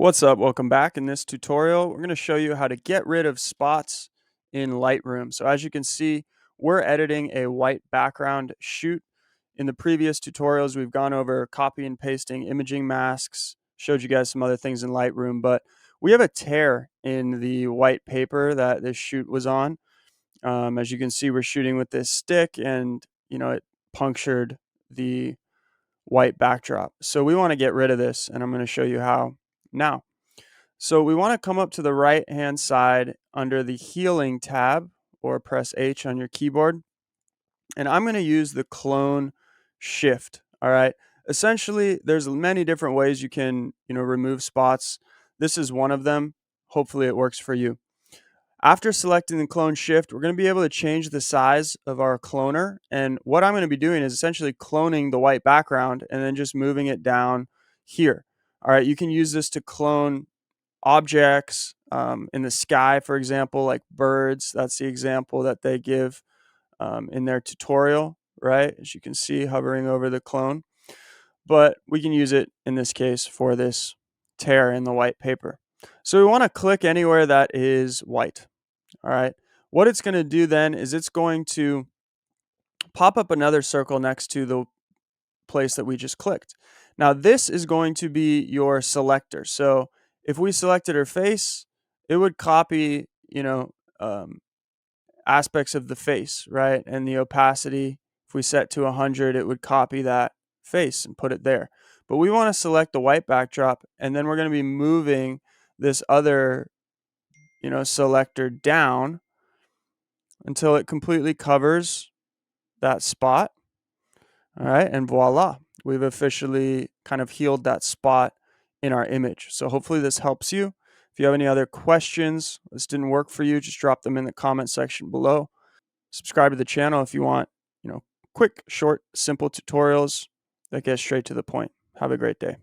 What's up? Welcome back. In this tutorial, we're going to show you how to get rid of spots in Lightroom. So as you can see, we're editing a white background shoot. In the previous tutorials, we've gone over copy and pasting imaging masks, showed you guys some other things in Lightroom, but we have a tear in the white paper that this shoot was on. As you can see, we're shooting with this stick and, it punctured the white backdrop. So we want to get rid of this, and I'm going to show you how now. So we want to come up to the right hand side under the healing tab, or press H on your keyboard. And I'm going to use the clone shift. All right. Essentially, there's many different ways you can, remove spots. This is one of them. Hopefully it works for you. After selecting the clone shift, we're going to be able to change the size of our cloner. And what I'm going to be doing is essentially cloning the white background and then just moving it down here. All right. You can use this to clone objects in the sky, for example, like birds. That's the example that they give in their tutorial, right? As you can see, hovering over the clone. But we can use it in this case for this tear in the white paper. So we want to click anywhere that is white. All right. What it's going to do then is it's going to pop up another circle next to the place that we just clicked. Now this is going to be your selector. So if we selected her face, it would copy, aspects of the face, right? And the opacity, if we set to 100, it would copy that face and put it there. But we want to select the white backdrop, and then we're going to be moving this other, selector down until it completely covers that spot. All right, and voila, we've officially kind of healed that spot in our image. So hopefully this helps you. If you have any other questions, this didn't work for you, just drop them in the comment section below. Subscribe to the channel if you want, quick, short, simple tutorials that get straight to the point. Have a great day.